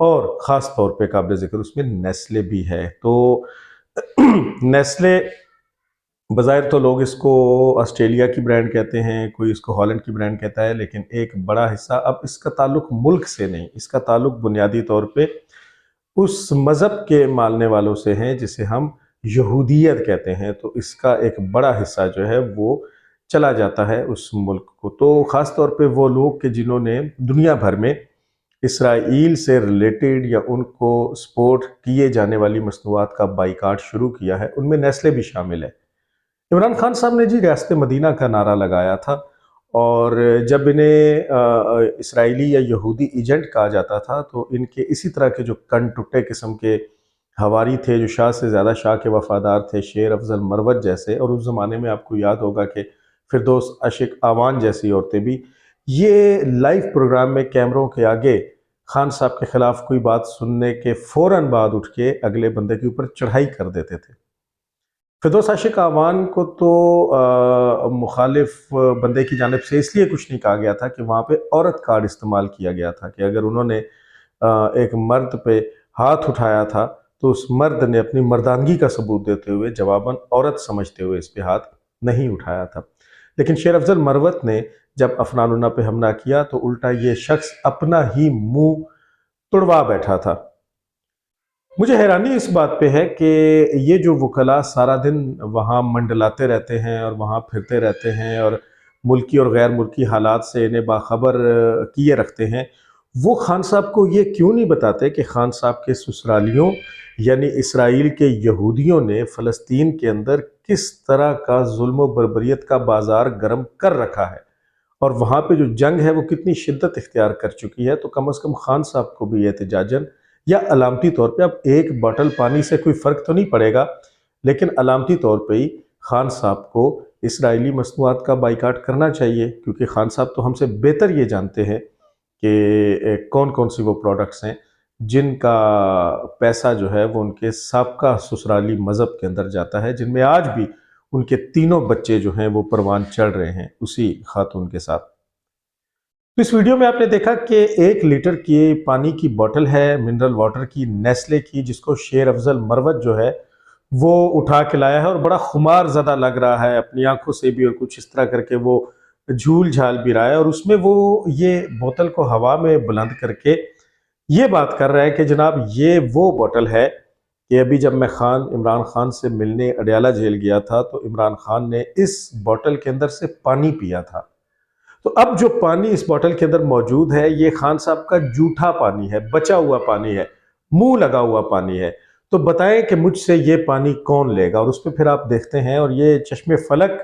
اور خاص طور پہ قابل ذکر اس میں نیسلے بھی ہے۔ تو نیسلے بظاہر تو لوگ اس کو آسٹریلیا کی برانڈ کہتے ہیں، کوئی اس کو ہالینڈ کی برانڈ کہتا ہے، لیکن ایک بڑا حصہ اب اس کا تعلق ملک سے نہیں، اس کا تعلق بنیادی طور پہ اس مذہب کے ماننے والوں سے ہیں جسے ہم یہودیت کہتے ہیں۔ تو اس کا ایک بڑا حصہ جو ہے وہ چلا جاتا ہے اس ملک کو۔ تو خاص طور پہ وہ لوگ کہ جنہوں نے دنیا بھر میں اسرائیل سے ریلیٹڈ یا ان کو سپورٹ کیے جانے والی مصنوعات کا بائیکاٹ شروع کیا ہے، ان میں نیسلے بھی شامل ہے۔ عمران خان صاحب نے جی ریاست مدینہ کا نعرہ لگایا تھا، اور جب انہیں اسرائیلی یا یہودی ایجنٹ کہا جاتا تھا تو ان کے اسی طرح کے جو کن ٹٹے قسم کے ہواری تھے، جو شاہ سے زیادہ شاہ کے وفادار تھے، شیر افضل مروت جیسے، اور اس زمانے میں آپ کو یاد ہوگا کہ فردوس عاشق آوان جیسی عورتیں بھی یہ لائیو پروگرام میں کیمروں کے آگے خان صاحب کے خلاف کوئی بات سننے کے فوراً بعد اٹھ کے اگلے بندے کے اوپر چڑھائی کر دیتے تھے۔ فردوس عاشق آوان کو تو مخالف بندے کی جانب سے اس لیے کچھ نہیں کہا گیا تھا کہ وہاں پہ عورت کارڈ استعمال کیا گیا تھا، کہ اگر انہوں نے ایک مرد پہ ہاتھ اٹھایا تھا تو اس مرد نے اپنی مردانگی کا ثبوت دیتے ہوئے جواباً عورت سمجھتے ہوئے اس پہ ہاتھ نہیں اٹھایا تھا۔ لیکن شیر افضل مروت نے جب افنان اللہ پہ حملہ کیا تو الٹا یہ شخص اپنا ہی منہ تڑوا بیٹھا تھا۔ مجھے حیرانی اس بات پہ ہے کہ یہ جو وکلاء سارا دن وہاں منڈلاتے رہتے ہیں اور وہاں پھرتے رہتے ہیں اور ملکی اور غیر ملکی حالات سے انہیں باخبر کیے رکھتے ہیں، وہ خان صاحب کو یہ کیوں نہیں بتاتے کہ خان صاحب کے سسرالیوں یعنی اسرائیل کے یہودیوں نے فلسطین کے اندر کس طرح کا ظلم و بربریت کا بازار گرم کر رکھا ہے، اور وہاں پہ جو جنگ ہے وہ کتنی شدت اختیار کر چکی ہے۔ تو کم از کم خان صاحب کو بھی احتجاجاً یا علامتی طور پہ، اب ایک باٹل پانی سے کوئی فرق تو نہیں پڑے گا، لیکن علامتی طور پہ ہی خان صاحب کو اسرائیلی مصنوعات کا بائیکاٹ کرنا چاہیے، کیونکہ خان صاحب تو ہم سے بہتر یہ جانتے ہیں کہ کون کون سی وہ پروڈکٹس ہیں جن کا پیسہ جو ہے وہ ان کے سابقہ سسرالی مذہب کے اندر جاتا ہے، جن میں آج بھی ان کے تینوں بچے جو ہیں وہ پروان چڑھ رہے ہیں اسی خاتون کے ساتھ۔ تو اس ویڈیو میں آپ نے دیکھا کہ 1 لیٹر کی پانی کی بوٹل ہے منرل واٹر کی نیسلے کی، جس کو شیر افضل مروت جو ہے وہ اٹھا کے لایا ہے اور بڑا خمار زدہ لگ رہا ہے اپنی آنکھوں سے بھی، اور کچھ اس طرح کر کے وہ جھول جھال بھی رہا ہے، اور اس میں وہ یہ بوتل کو ہوا میں بلند کر کے یہ بات کر رہا ہے کہ جناب یہ وہ بوتل ہے کہ ابھی جب میں عمران خان سے ملنے اڈیالہ جیل گیا تھا تو عمران خان نے اس بوتل کے اندر سے پانی پیا تھا۔ تو اب جو پانی اس بوتل کے اندر موجود ہے یہ خان صاحب کا جھوٹا پانی ہے، بچا ہوا پانی ہے، منہ لگا ہوا پانی ہے۔ تو بتائیں کہ مجھ سے یہ پانی کون لے گا؟ اور اس پہ پھر آپ دیکھتے ہیں، اور یہ چشم فلک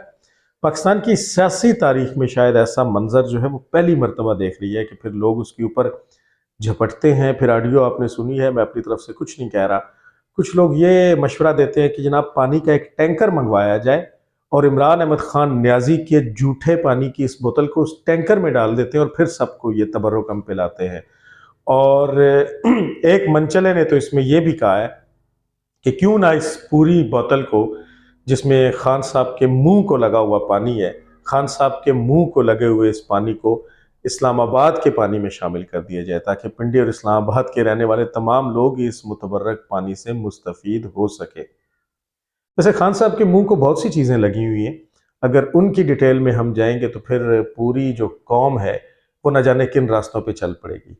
پاکستان کی سیاسی تاریخ میں شاید ایسا منظر جو ہے وہ پہلی مرتبہ دیکھ رہی ہے کہ پھر لوگ اس کے اوپر جھپٹتے ہیں۔ پھر آڈیو آپ نے سنی ہے، میں اپنی طرف سے کچھ نہیں کہہ رہا، کچھ لوگ یہ مشورہ دیتے ہیں کہ جناب پانی کا ایک ٹینکر منگوایا جائے اور عمران احمد خان نیازی کے جھوٹے پانی کی اس بوتل کو اس ٹینکر میں ڈال دیتے ہیں اور پھر سب کو یہ تبرکم پلاتے ہیں۔ اور ایک منچلے نے تو اس میں یہ بھی کہا ہے کہ کیوں نہ اس پوری بوتل کو، جس میں خان صاحب کے منہ کو لگا ہوا پانی ہے، خان صاحب کے منہ کو لگے ہوئے اس پانی کو اسلام آباد کے پانی میں شامل کر دیا جائے، تاکہ پنڈی اور اسلام آباد کے رہنے والے تمام لوگ اس متبرک پانی سے مستفید ہو سکے۔ ویسے خان صاحب کے منہ کو بہت سی چیزیں لگی ہوئی ہیں، اگر ان کی ڈیٹیل میں ہم جائیں گے تو پھر پوری جو قوم ہے وہ نہ جانے کن راستوں پہ چل پڑے گی۔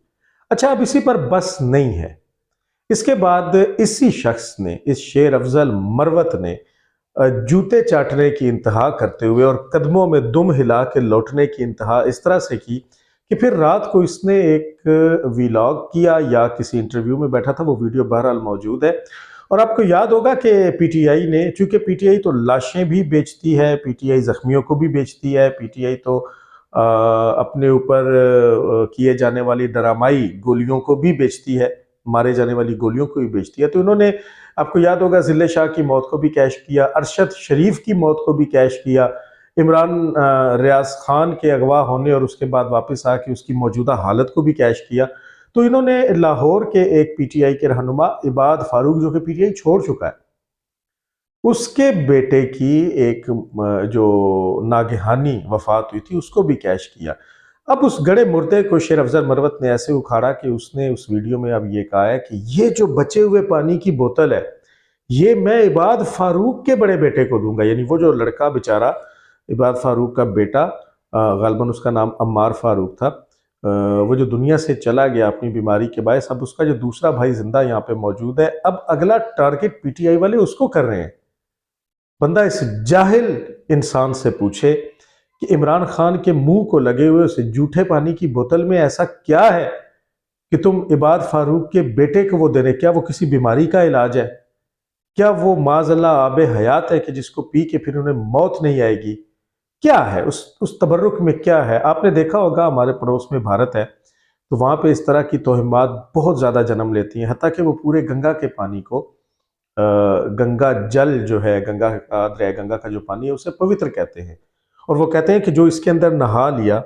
اچھا، اب اسی پر بس نہیں ہے، اس کے بعد اسی شخص نے، اس شیر افضل مروت نے جوتے چاٹنے کی انتہا کرتے ہوئے اور قدموں میں دم ہلا کے لوٹنے کی انتہا اس طرح سے کی کہ پھر رات کو اس نے ایک ویلاگ کیا یا کسی انٹرویو میں بیٹھا تھا، وہ ویڈیو بہرحال موجود ہے۔ اور آپ کو یاد ہوگا کہ پی ٹی آئی نے، چونکہ پی ٹی آئی تو لاشیں بھی بیچتی ہے، پی ٹی آئی زخمیوں کو بھی بیچتی ہے، پی ٹی آئی تو اپنے اوپر کیے جانے والی ڈرامائی گولیوں کو بھی بیچتی ہے، مارے جانے والی گولیوں کو بھی بیچتی ہے۔ تو انہوں نے، آپ کو یاد ہوگا، ذلِ شاہ کی موت کو بھی کیش کیا، ارشد شریف کی موت کو بھی کیش کیا، عمران ریاض خان کے اغوا ہونے اور اس کے بعد واپس آ کے اس کی موجودہ حالت کو بھی کیش کیا۔ تو انہوں نے لاہور کے ایک پی ٹی آئی کے رہنما عباد فاروق، جو کہ پی ٹی آئی چھوڑ چکا ہے، اس کے بیٹے کی ایک جو ناگہانی وفات ہوئی تھی اس کو بھی کیش کیا۔ اب اس گڑے مردے کو شیر افضل مروت نے ایسے اکھاڑا کہ اس نے اس ویڈیو میں اب یہ کہا ہے کہ یہ جو بچے ہوئے پانی کی بوتل ہے یہ میں عباد فاروق کے بڑے بیٹے کو دوں گا. یعنی وہ جو لڑکا بیچارہ عباد فاروق کا بیٹا، غالباً اس کا نام عمار فاروق تھا، وہ جو دنیا سے چلا گیا اپنی بیماری کے باعث، اب اس کا جو دوسرا بھائی زندہ یہاں پہ موجود ہے. اب اگلا ٹارگٹ پی ٹی آئی والے اس کو کر رہے ہیں. بندہ اس جاہل انسان سے پوچھے کہ عمران خان کے منہ کو لگے ہوئے اسے جھوٹے پانی کی بوتل میں ایسا کیا ہے کہ تم عباد فاروق کے بیٹے کو وہ دے رہے؟ کیا وہ کسی بیماری کا علاج ہے؟ کیا وہ معاذ اللہ آب حیات ہے کہ جس کو پی کے پھر انہیں موت نہیں آئے گی؟ کیا ہے اس تبرک میں کیا ہے؟ آپ نے دیکھا ہوگا ہمارے پڑوس میں بھارت ہے تو وہاں پہ اس طرح کی توہمات بہت زیادہ جنم لیتی ہیں، حتیٰ کہ وہ پورے گنگا کے پانی کو، گنگا جل جو ہے، گنگا کا دریائے گنگا کا جو پانی ہے اسے پوتر کہتے ہیں، اور وہ کہتے ہیں کہ جو اس کے اندر نہا لیا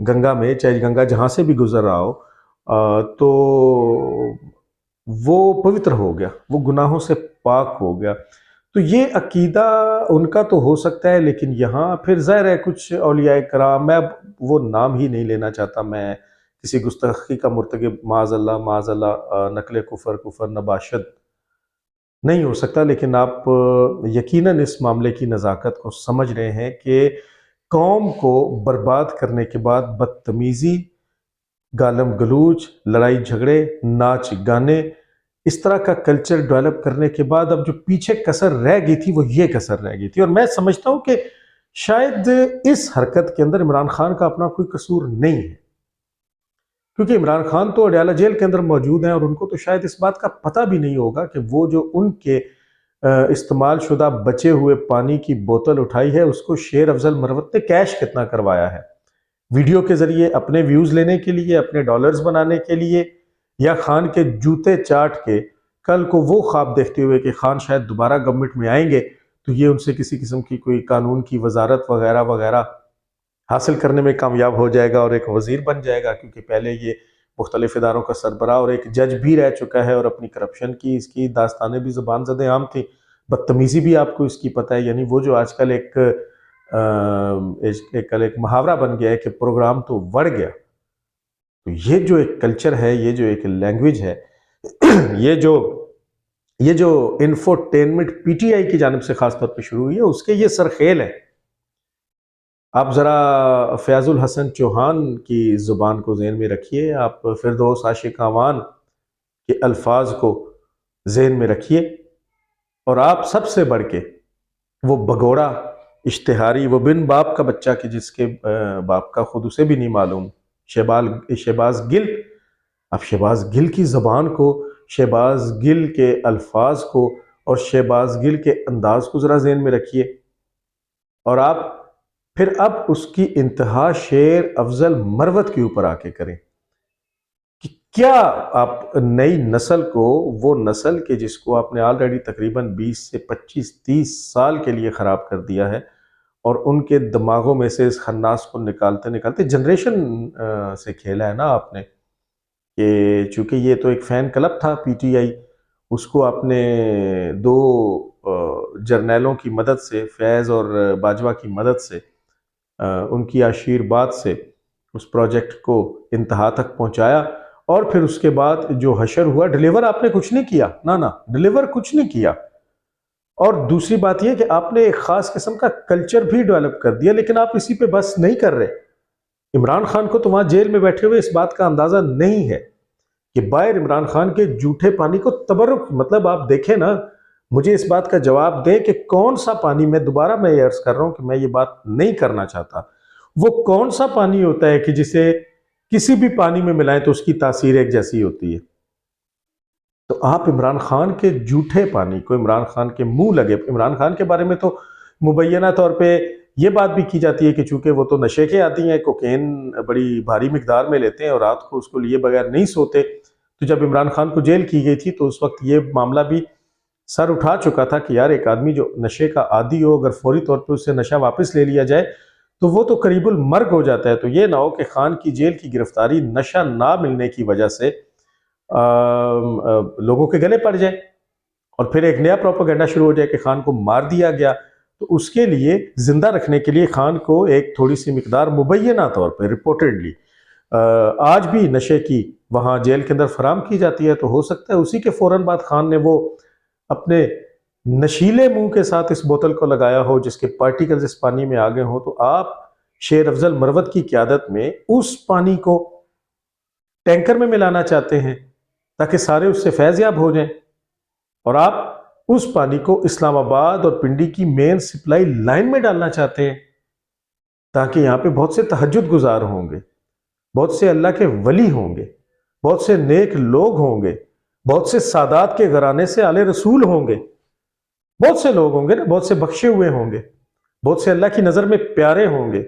گنگا میں، چاہے گنگا جہاں سے بھی گزر رہا ہو، تو وہ پوتر ہو گیا، وہ گناہوں سے پاک ہو گیا. تو یہ عقیدہ ان کا تو ہو سکتا ہے، لیکن یہاں پھر ظاہر ہے کچھ اولیاء کرام، میں وہ نام ہی نہیں لینا چاہتا، میں کسی گستاخی کا مرتکب معاذ اللہ نقل کفر نباشد نہیں ہو سکتا، لیکن آپ یقیناً اس معاملے کی نزاکت کو سمجھ رہے ہیں کہ قوم کو برباد کرنے کے بعد بدتمیزی، گالم گلوچ، لڑائی جھگڑے، ناچ گانے، اس طرح کا کلچر ڈیولپ کرنے کے بعد اب جو پیچھے کسر رہ گئی تھی وہ یہ کسر رہ گئی تھی. اور میں سمجھتا ہوں کہ شاید اس حرکت کے اندر عمران خان کا اپنا کوئی قصور نہیں ہے، کیونکہ عمران خان تو اڈیالہ جیل کے اندر موجود ہیں اور ان کو تو شاید اس بات کا پتہ بھی نہیں ہوگا کہ وہ جو ان کے استعمال شدہ بچے ہوئے پانی کی بوتل اٹھائی ہے اس کو شیر افضل مروت نے کیش کتنا کروایا ہے، ویڈیو کے ذریعے اپنے ویوز لینے کے لیے، اپنے ڈالرز بنانے کے لیے، یا خان کے جوتے چاٹ کے کل کو وہ خواب دیکھتے ہوئے کہ خان شاید دوبارہ گورنمنٹ میں آئیں گے تو یہ ان سے کسی قسم کی کوئی قانون کی وزارت وغیرہ وغیرہ حاصل کرنے میں کامیاب ہو جائے گا اور ایک وزیر بن جائے گا، کیونکہ پہلے یہ مختلف اداروں کا سربراہ اور ایک جج بھی رہ چکا ہے اور اپنی کرپشن کی اس کی داستانیں بھی زبان زد عام تھیں، بدتمیزی بھی آپ کو اس کی پتہ ہے. یعنی وہ جو آج کل ایک محاورہ بن گیا ہے کہ پروگرام تو وڑ گیا. تو یہ جو ایک کلچر ہے، یہ جو ایک لینگویج ہے، یہ جو انفوٹینمنٹ پی ٹی آئی کی جانب سے خاص طور پہ شروع ہوئی ہے، اس کے یہ سرخیل ہے. آپ ذرا فیاض الحسن چوہان کی زبان کو ذہن میں رکھیے، آپ فردوس عاشق اعوان کے الفاظ کو ذہن میں رکھیے، اور آپ سب سے بڑھ کے وہ بگوڑا اشتہاری، وہ بن باپ کا بچہ کہ جس کے باپ کا خود اسے بھی نہیں معلوم، شہباز گل. اب شہباز گل کی زبان کو، شہباز گل کے الفاظ کو اور شہباز گل کے انداز کو ذرا ذہن میں رکھیے، اور آپ پھر اب اس کی انتہا شیر افضل مروت کے اوپر آ کے کریں کہ کیا آپ نئی نسل کو، وہ نسل کہ جس کو آپ نے آلریڈی تقریباً 20 سے 25-30 سال کے لیے خراب کر دیا ہے، اور ان کے دماغوں میں سے اس خناس کو نکالتے جنریشن سے کھیلا ہے نا آپ نے، کہ چونکہ یہ تو ایک فین کلب تھا پی ٹی آئی، اس کو آپ نے 2 جرنیلوں کی مدد سے، فیض اور باجوہ کی مدد سے، ان کی آشیرواد سے اس پروجیکٹ کو انتہا تک پہنچایا، اور پھر اس کے بعد جو حشر ہوا، ڈیلیور آپ نے کچھ نہیں کیا، نہ ڈیلیور کچھ نہیں کیا. اور دوسری بات یہ کہ آپ نے ایک خاص قسم کا کلچر بھی ڈیولپ کر دیا، لیکن آپ اسی پہ بس نہیں کر رہے. عمران خان کو تو وہاں جیل میں بیٹھے ہوئے اس بات کا اندازہ نہیں ہے کہ باہر عمران خان کے جھوٹے پانی کو تبرک، مطلب آپ دیکھیں نا، مجھے اس بات کا جواب دیں کہ کون سا پانی، میں دوبارہ میں یہ عرض کر رہا ہوں کہ میں یہ بات نہیں کرنا چاہتا، وہ کون سا پانی ہوتا ہے کہ جسے کسی بھی پانی میں ملائیں تو اس کی تاثیر ایک جیسی ہوتی ہے. تو آپ عمران خان کے جھوٹے پانی کو، عمران خان کے منہ لگے، عمران خان کے بارے میں تو مبینہ طور پہ یہ بات بھی کی جاتی ہے کہ چونکہ وہ تو نشے کے عادی ہیں، کوکین بڑی بھاری مقدار میں لیتے ہیں اور رات کو اس کو لیے بغیر نہیں سوتے. تو جب عمران خان کو جیل کی گئی تھی تو اس وقت یہ معاملہ بھی سر اٹھا چکا تھا کہ یار ایک آدمی جو نشے کا عادی ہو، اگر فوری طور پہ اس سے نشہ واپس لے لیا جائے تو وہ تو قریب المرگ ہو جاتا ہے. تو یہ نہ ہو کہ خان کی جیل کی گرفتاری نشہ نہ ملنے کی وجہ سے لوگوں کے گلے پڑ جائے اور پھر ایک نیا پروپیگنڈا شروع ہو جائے کہ خان کو مار دیا گیا. تو اس کے لیے زندہ رکھنے کے لیے خان کو ایک تھوڑی سی مقدار مبینہ طور پہ رپورٹڈلی آج بھی نشے کی وہاں جیل کے اندر فراہم کی جاتی ہے، تو ہو سکتا ہے اسی کے فوراً بعد خان نے وہ اپنے نشیلے منہ کے ساتھ اس بوتل کو لگایا ہو جس کے پارٹیکلز اس پانی میں آ گئے ہوں، تو آپ شیر افضل مروت کی قیادت میں اس پانی کو ٹینکر میں ملانا چاہتے ہیں تاکہ سارے اس سے فیض یاب ہو جائیں، اور آپ اس پانی کو اسلام آباد اور پنڈی کی مین سپلائی لائن میں ڈالنا چاہتے ہیں تاکہ یہاں پہ بہت سے تہجد گزار ہوں گے، بہت سے اللہ کے ولی ہوں گے، بہت سے نیک لوگ ہوں گے، بہت سے سادات کے گھرانے سے آل رسول ہوں گے، بہت سے لوگ ہوں گے نا، بہت سے بخشے ہوئے ہوں گے، بہت سے اللہ کی نظر میں پیارے ہوں گے،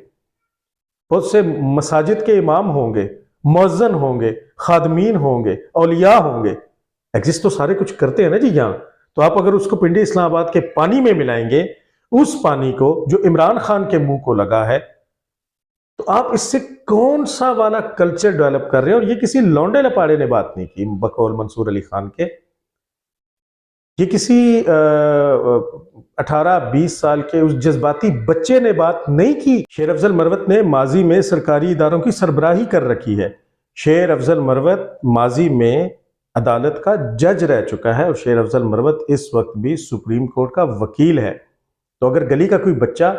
بہت سے مساجد کے امام ہوں گے، مؤذن ہوں گے، خادمین ہوں گے، اولیاء ہوں گے، ایگزسٹ تو سارے کچھ کرتے ہیں نا جی یہاں۔ تو آپ اگر اس کو پنڈی اسلام آباد کے پانی میں ملائیں گے، اس پانی کو جو عمران خان کے منہ کو لگا ہے، تو آپ اس سے کون سا والا کلچر ڈیولپ کر رہے ہیں؟ اور یہ کسی لونڈے لپاڑے نے بات نہیں کی بقول منصور علی خان کے، یہ کسی 18-20 سال کے اس جذباتی بچے نے بات نہیں کی۔ شیر افضل مروت نے ماضی میں سرکاری اداروں کی سربراہی کر رکھی ہے، شیر افضل مروت ماضی میں عدالت کا جج رہ چکا ہے، اور شیر افضل مروت اس وقت بھی سپریم کورٹ کا وکیل ہے۔ تو اگر گلی کا کوئی بچہ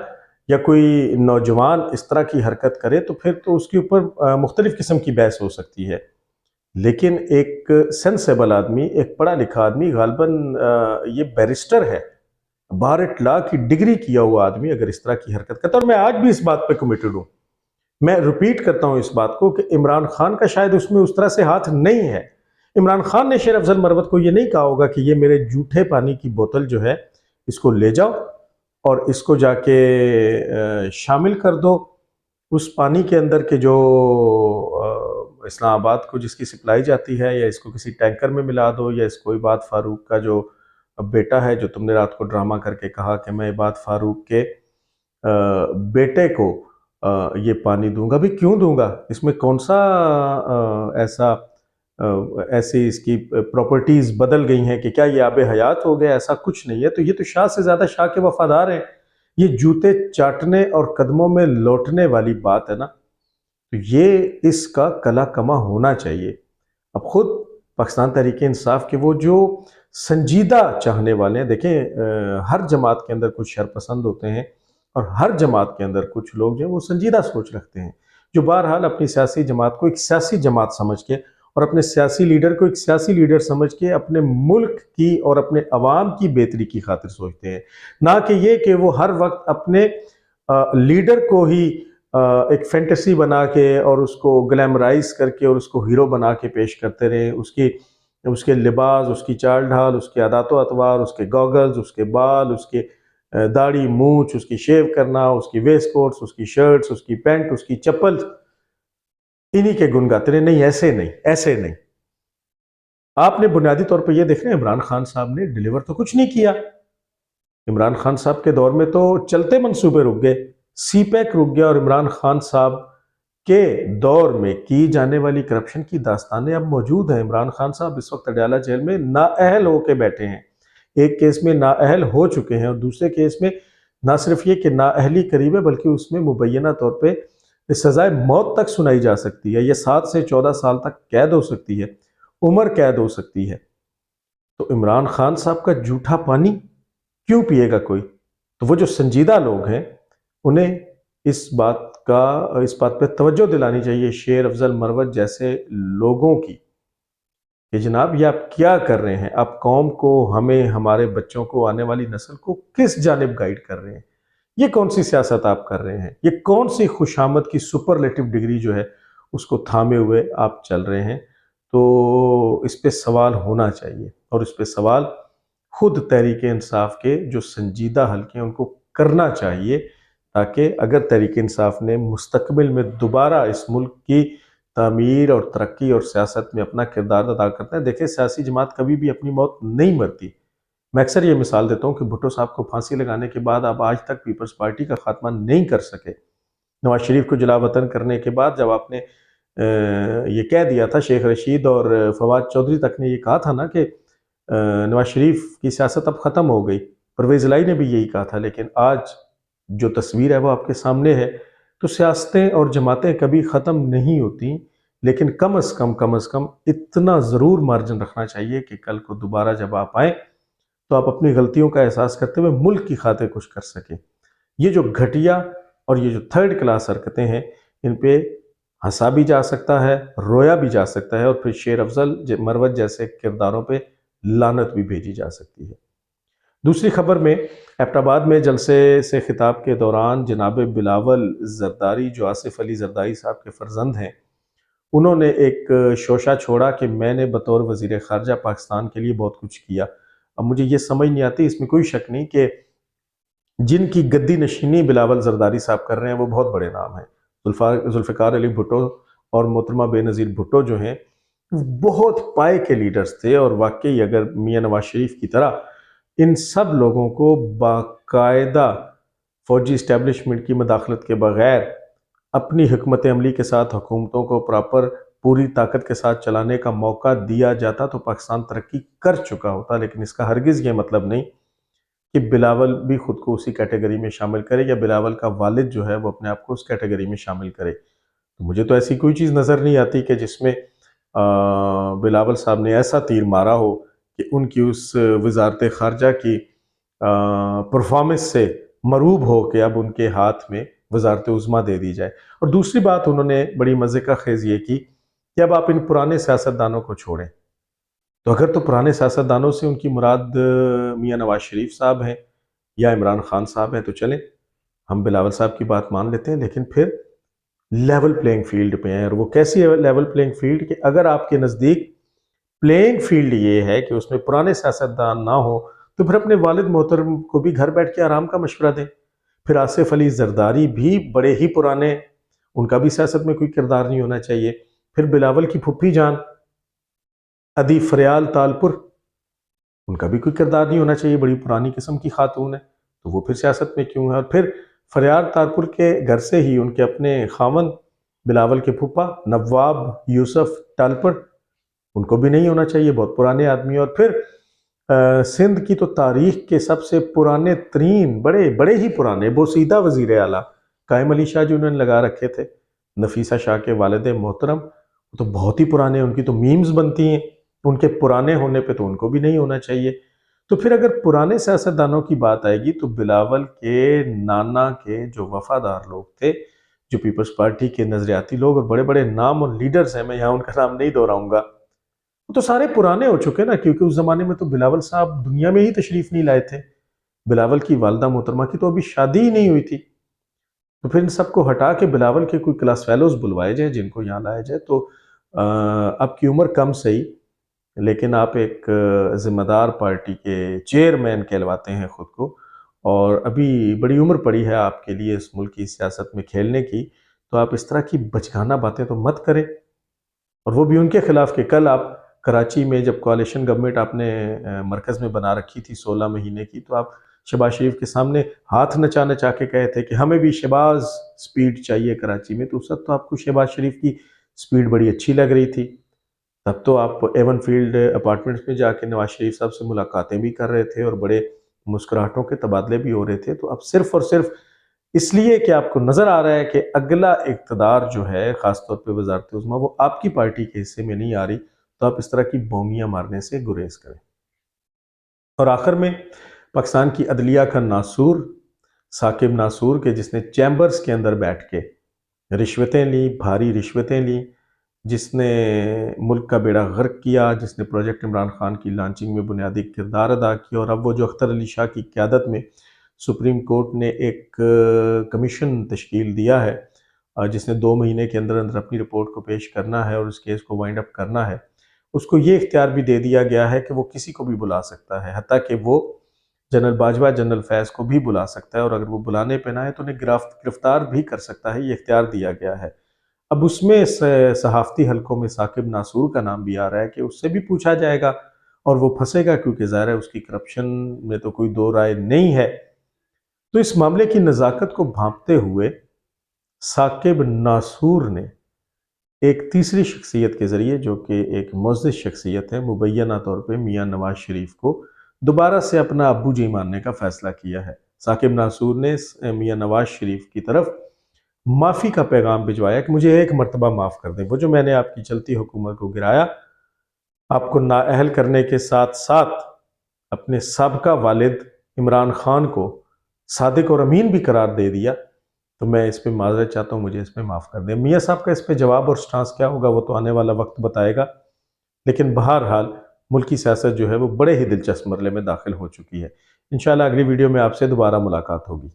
یا کوئی نوجوان اس طرح کی حرکت کرے تو پھر تو اس کے اوپر مختلف قسم کی بحث ہو سکتی ہے، لیکن ایک سینسیبل آدمی، ایک پڑھا لکھا آدمی، غالباً یہ بیرسٹر ہے، بار ایٹ لا کی ڈگری کیا ہوا آدمی اگر اس طرح کی حرکت کرتا ہے، اور میں آج بھی اس بات پہ کمیٹڈ ہوں، میں ریپیٹ کرتا ہوں اس بات کو کہ عمران خان کا شاید اس میں اس طرح سے ہاتھ نہیں ہے۔ عمران خان نے شیر افضل مروت کو یہ نہیں کہا ہوگا کہ یہ میرے جھوٹے پانی کی بوتل جو ہے اس کو لے جاؤ اور اس کو جا کے شامل کر دو اس پانی کے اندر کہ جو اسلام آباد کو جس کی سپلائی جاتی ہے، یا اس کو کسی ٹینکر میں ملا دو، یا اس کو عباد فاروق کا جو بیٹا ہے جو تم نے رات کو ڈرامہ کر کے کہا کہ میں عباد فاروق کے بیٹے کو یہ پانی دوں گا۔ بھی کیوں دوں گا؟ اس میں کون سا ایسی اس کی پراپرٹیز بدل گئی ہیں کہ کیا یہ آب حیات ہو گیا؟ ایسا کچھ نہیں ہے۔ تو یہ تو شاہ سے زیادہ شاہ کے وفادار ہیں، یہ جوتے چاٹنے اور قدموں میں لوٹنے والی بات ہے نا، تو یہ اس کا کلا کما ہونا چاہیے۔ اب خود پاکستان تحریک انصاف کے وہ جو سنجیدہ چاہنے والے ہیں، دیکھیں ہر جماعت کے اندر کچھ شرپسند ہوتے ہیں، اور ہر جماعت کے اندر کچھ لوگ جو ہیں وہ سنجیدہ سوچ رکھتے ہیں، جو بہرحال اپنی سیاسی جماعت کو ایک سیاسی جماعت سمجھ کے اور اپنے سیاسی لیڈر کو ایک سیاسی لیڈر سمجھ کے اپنے ملک کی اور اپنے عوام کی بہتری کی خاطر سوچتے ہیں، نہ کہ یہ کہ وہ ہر وقت اپنے لیڈر کو ہی ایک فینٹیسی بنا کے اور اس کو گلیمرائز کر کے اور اس کو ہیرو بنا کے پیش کرتے رہے، اس کے لباس، اس کی چال ڈھال، اس کے عادات و اطوار، اس کے گوگلز، اس کے بال، اس کے داڑھی مونچھ، اس کی شیو کرنا، اس کی ویسٹ کوٹس، اس کی شرٹس، اس کی پینٹ، اس کی چپل، انہی کے گن گاتے رہے۔ نہیں، ایسے نہیں۔ آپ نے بنیادی طور پہ یہ دیکھ رہے ہیں عمران خان صاحب نے ڈیلیور تو کچھ نہیں کیا۔ عمران خان صاحب کے دور میں تو چلتے منصوبے رک گئے، سی پیک رک گیا، اور عمران خان صاحب کے دور میں کی جانے والی کرپشن کی داستانیں اب موجود ہیں۔ عمران خان صاحب اس وقت اڈیالہ جیل میں نااہل ہو کے بیٹھے ہیں، ایک کیس میں نااہل ہو چکے ہیں، اور دوسرے کیس میں نہ صرف یہ کہ نااہلی قریب ہے بلکہ اس میں مبینہ طور پہ سزائے موت تک سنائی جا سکتی ہے، یہ 7 سے 14 سال تک قید ہو سکتی ہے، عمر قید ہو سکتی ہے۔ تو عمران خان صاحب کا جھوٹا پانی کیوں پیے گا کوئی؟ تو وہ جو سنجیدہ لوگ ہیں انہیں اس بات پہ توجہ دلانی چاہیے شیر افضل مروت جیسے لوگوں کی کہ جناب یہ آپ کیا کر رہے ہیں؟ آپ قوم کو، ہمیں، ہمارے بچوں کو، آنے والی نسل کو کس جانب گائیڈ کر رہے ہیں؟ یہ کون سی سیاست آپ کر رہے ہیں؟ یہ کون سی خوشامد کی سپرلیٹو ڈگری جو ہے اس کو تھامے ہوئے آپ چل رہے ہیں؟ تو اس پہ سوال ہونا چاہیے، اور اس پہ سوال خود تحریک انصاف کے جو سنجیدہ حلقے ہیں ان کو کرنا چاہیے، تاکہ اگر تحریک انصاف نے مستقبل میں دوبارہ اس ملک کی تعمیر اور ترقی اور سیاست میں اپنا کردار ادا کرتا ہے۔ دیکھیں سیاسی جماعت کبھی بھی اپنی موت نہیں مرتی۔ میں اکثر یہ مثال دیتا ہوں کہ بھٹو صاحب کو پھانسی لگانے کے بعد آپ آج تک پیپلز پارٹی کا خاتمہ نہیں کر سکے۔ نواز شریف کو جلا وطن کرنے کے بعد جب آپ نے یہ کہہ دیا تھا، شیخ رشید اور فواد چودھری تک نے یہ کہا تھا نا کہ نواز شریف کی سیاست اب ختم ہو گئی، پرویز الہی نے بھی یہی کہا تھا، لیکن آج جو تصویر ہے وہ آپ کے سامنے ہے۔ تو سیاستیں اور جماعتیں کبھی ختم نہیں ہوتی، لیکن کم از کم اتنا ضرور مارجن رکھنا چاہیے کہ کل کو دوبارہ جب آپ آئیں تو آپ اپنی غلطیوں کا احساس کرتے ہوئے ملک کی خاطر کچھ کر سکیں۔ یہ جو گھٹیا اور یہ جو تھرڈ کلاس حرکتیں ہیں، ان پہ ہنسا بھی جا سکتا ہے، رویا بھی جا سکتا ہے، اور پھر شیر افضل مروت جیسے کرداروں پہ لعنت بھی بھیجی جا سکتی ہے۔ دوسری خبر میں ایبٹ آباد میں جلسے سے خطاب کے دوران جناب بلاول زرداری جو آصف علی زرداری صاحب کے فرزند ہیں، انہوں نے ایک شوشہ چھوڑا کہ میں نے بطور وزیر خارجہ پاکستان کے لیے بہت کچھ کیا۔ اب مجھے یہ سمجھ نہیں آتی، اس میں کوئی شک نہیں کہ جن کی گدی نشینی بلاول زرداری صاحب کر رہے ہیں وہ بہت بڑے نام ہیں۔ ذوالفقار علی بھٹو اور محترمہ بے نظیر بھٹو جو ہیں بہت پائے کے لیڈرز تھے، اور واقعی اگر میاں نواز شریف کی طرح ان سب لوگوں کو باقاعدہ فوجی اسٹیبلشمنٹ کی مداخلت کے بغیر اپنی حکمت عملی کے ساتھ حکومتوں کو پراپر پوری طاقت کے ساتھ چلانے کا موقع دیا جاتا تو پاکستان ترقی کر چکا ہوتا، لیکن اس کا ہرگز یہ مطلب نہیں کہ بلاول بھی خود کو اسی کیٹیگری میں شامل کرے یا بلاول کا والد جو ہے وہ اپنے آپ کو اس کیٹیگری میں شامل کرے۔ تو مجھے تو ایسی کوئی چیز نظر نہیں آتی کہ جس میں بلاول صاحب نے ایسا تیر مارا ہو کہ ان کی اس وزارت خارجہ کی پرفارمنس سے مروب ہو کہ اب ان کے ہاتھ میں وزارت عظمیٰ دے دی جائے۔ اور دوسری بات انہوں نے بڑی مزے کا خیز یہ کی کہ اب آپ ان پرانے سیاستدانوں کو چھوڑیں۔ تو اگر تو پرانے سیاستدانوں سے ان کی مراد میاں نواز شریف صاحب ہیں یا عمران خان صاحب ہیں تو چلیں، ہم بلاول صاحب کی بات مان لیتے ہیں، لیکن پھر لیول پلینگ فیلڈ پہ ہیں۔ اور وہ کیسی ہے لیول پلینگ فیلڈ کہ اگر آپ کے نزدیک پلینگ فیلڈ یہ ہے کہ اس میں پرانے سیاستدان نہ ہو تو پھر اپنے والد محترم کو بھی گھر بیٹھ کے آرام کا مشورہ دیں۔ پھر آصف علی زرداری بھی بڑے ہی پرانے، ان کا بھی سیاست میں کوئی کردار نہیں ہونا چاہیے۔ پھر بلاول کی پھپھی جان ادی فریال تالپور، ان کا بھی کوئی کردار نہیں ہونا چاہیے، بڑی پرانی قسم کی خاتون ہے، تو وہ پھر سیاست میں کیوں ہے؟ اور پھر فریال تالپور کے گھر سے ہی ان کے اپنے خاوند بلاول کے پھپھا نواب یوسف تالپور، ان کو بھی نہیں ہونا چاہیے، بہت پرانے آدمی۔ اور پھر سندھ کی تو تاریخ کے سب سے پرانے ترین بڑے ہی پرانے بوسیدہ وزیر اعلیٰ قائم علی شاہ جو انہوں نے لگا رکھے تھے، نفیسہ شاہ کے والد محترم، وہ تو بہت ہی پرانے، ان کی تو میمز بنتی ہیں، ان کے پرانے ہونے پہ تو ان کو بھی نہیں ہونا چاہیے۔ تو پھر اگر پرانے سیاستدانوں کی بات آئے گی تو بلاول کے نانا کے جو وفادار لوگ تھے، جو پیپلز پارٹی کے نظریاتی لوگ اور بڑے بڑے نام اور لیڈرز ہیں، میں یہاں ان کا نام نہیں دہراؤں گا، وہ تو سارے پرانے ہو چکے نا، کیونکہ اس زمانے میں تو بلاول صاحب دنیا میں ہی تشریف نہیں لائے تھے۔ بلاول کی والدہ محترمہ کی تو ابھی شادی ہی نہیں ہوئی تھی۔ تو پھر ان سب کو ہٹا کے بلاول کے کوئی کلاس فیلوز بلوائے جائیں جن کو یہاں لایا جائے، تو آپ کی عمر کم صحیح، لیکن آپ ایک ذمہ دار پارٹی کے چیئرمین کہلواتے ہیں خود کو، اور ابھی بڑی عمر پڑی ہے آپ کے لیے اس ملک کی سیاست میں کھیلنے کی، تو آپ اس طرح کی بچگانہ باتیں تو مت کریں، اور وہ بھی ان کے خلاف کہ کل آپ کراچی میں جب کوalition گورنمنٹ آپ نے مرکز میں بنا رکھی تھی 16 مہینے کی، تو آپ شہباز شریف کے سامنے ہاتھ نچا کے کہے تھے کہ ہمیں بھی شہباز سپیڈ چاہیے کراچی میں، تو اس وقت تو آپ کو شہباز شریف کی سپیڈ بڑی اچھی لگ رہی تھی، تب تو آپ ایون فیلڈ اپارٹمنٹس میں جا کے نواز شریف صاحب سے ملاقاتیں بھی کر رہے تھے اور بڑے مسکراہٹوں کے تبادلے بھی ہو رہے تھے۔ تو اب صرف اور صرف اس لیے کہ آپ کو نظر آ رہا ہے کہ اگلا اقتدار جو ہے خاص طور پہ وزارت عظمیٰ وہ آپ کی پارٹی کے حصے میں نہیں آ رہی، تو آپ اس طرح کی بونگیاں مارنے سے گریز کریں۔ اور آخر میں پاکستان کی عدلیہ کا ناسور ثاقب ناصور کے جس نے چیمبرز کے اندر بیٹھ کے رشوتیں لیں، بھاری رشوتیں لیں، جس نے ملک کا بیڑا غرق کیا، جس نے پروجیکٹ عمران خان کی لانچنگ میں بنیادی کردار ادا کیا، اور اب وہ جو اختر علی شاہ کی قیادت میں سپریم کورٹ نے ایک کمیشن تشکیل دیا ہے جس نے 2 مہینے کے اندر اندر اپنی رپورٹ کو پیش کرنا ہے اور اس کیس کو وائنڈ اپ کرنا ہے، اس کو یہ اختیار بھی دے دیا گیا ہے کہ وہ کسی کو بھی بلا سکتا ہے، حتیٰ کہ وہ جنرل باجوہ جنرل فیض کو بھی بلا سکتا ہے، اور اگر وہ بلانے پہ نہ آئے تو انہیں گرفتار بھی کر سکتا ہے، یہ اختیار دیا گیا ہے۔ اب اس میں صحافتی حلقوں میں ثاقب ناصور کا نام بھی آ رہا ہے کہ اس سے بھی پوچھا جائے گا اور وہ پھنسے گا، کیونکہ ظاہر ہے اس کی کرپشن میں تو کوئی دو رائے نہیں ہے۔ تو اس معاملے کی نزاکت کو بھانپتے ہوئے ثاقب ناصور نے ایک تیسری شخصیت کے ذریعے، جو کہ ایک معزز شخصیت ہے، مبینہ طور پہ میاں نواز شریف کو دوبارہ سے اپنا ابو جی ماننے کا فیصلہ کیا ہے۔ ثاقب ناصور نے میاں نواز شریف کی طرف معافی کا پیغام بھجوایا کہ مجھے ایک مرتبہ معاف کر دیں، وہ جو میں نے آپ کی چلتی حکومت کو گرایا، آپ کو نااہل کرنے کے ساتھ ساتھ اپنے سابقہ والد عمران خان کو صادق اور امین بھی قرار دے دیا، تو میں اس پہ معذرت چاہتا ہوں، مجھے اس پہ معاف کر دیں۔ میاں صاحب کا اس پہ جواب اور سٹانس کیا ہوگا وہ تو آنے والا وقت بتائے گا، لیکن بہرحال ملکی سیاست جو ہے وہ بڑے ہی دلچسپ مرحلے میں داخل ہو چکی ہے۔ انشاءاللہ اگلی ویڈیو میں آپ سے دوبارہ ملاقات ہوگی۔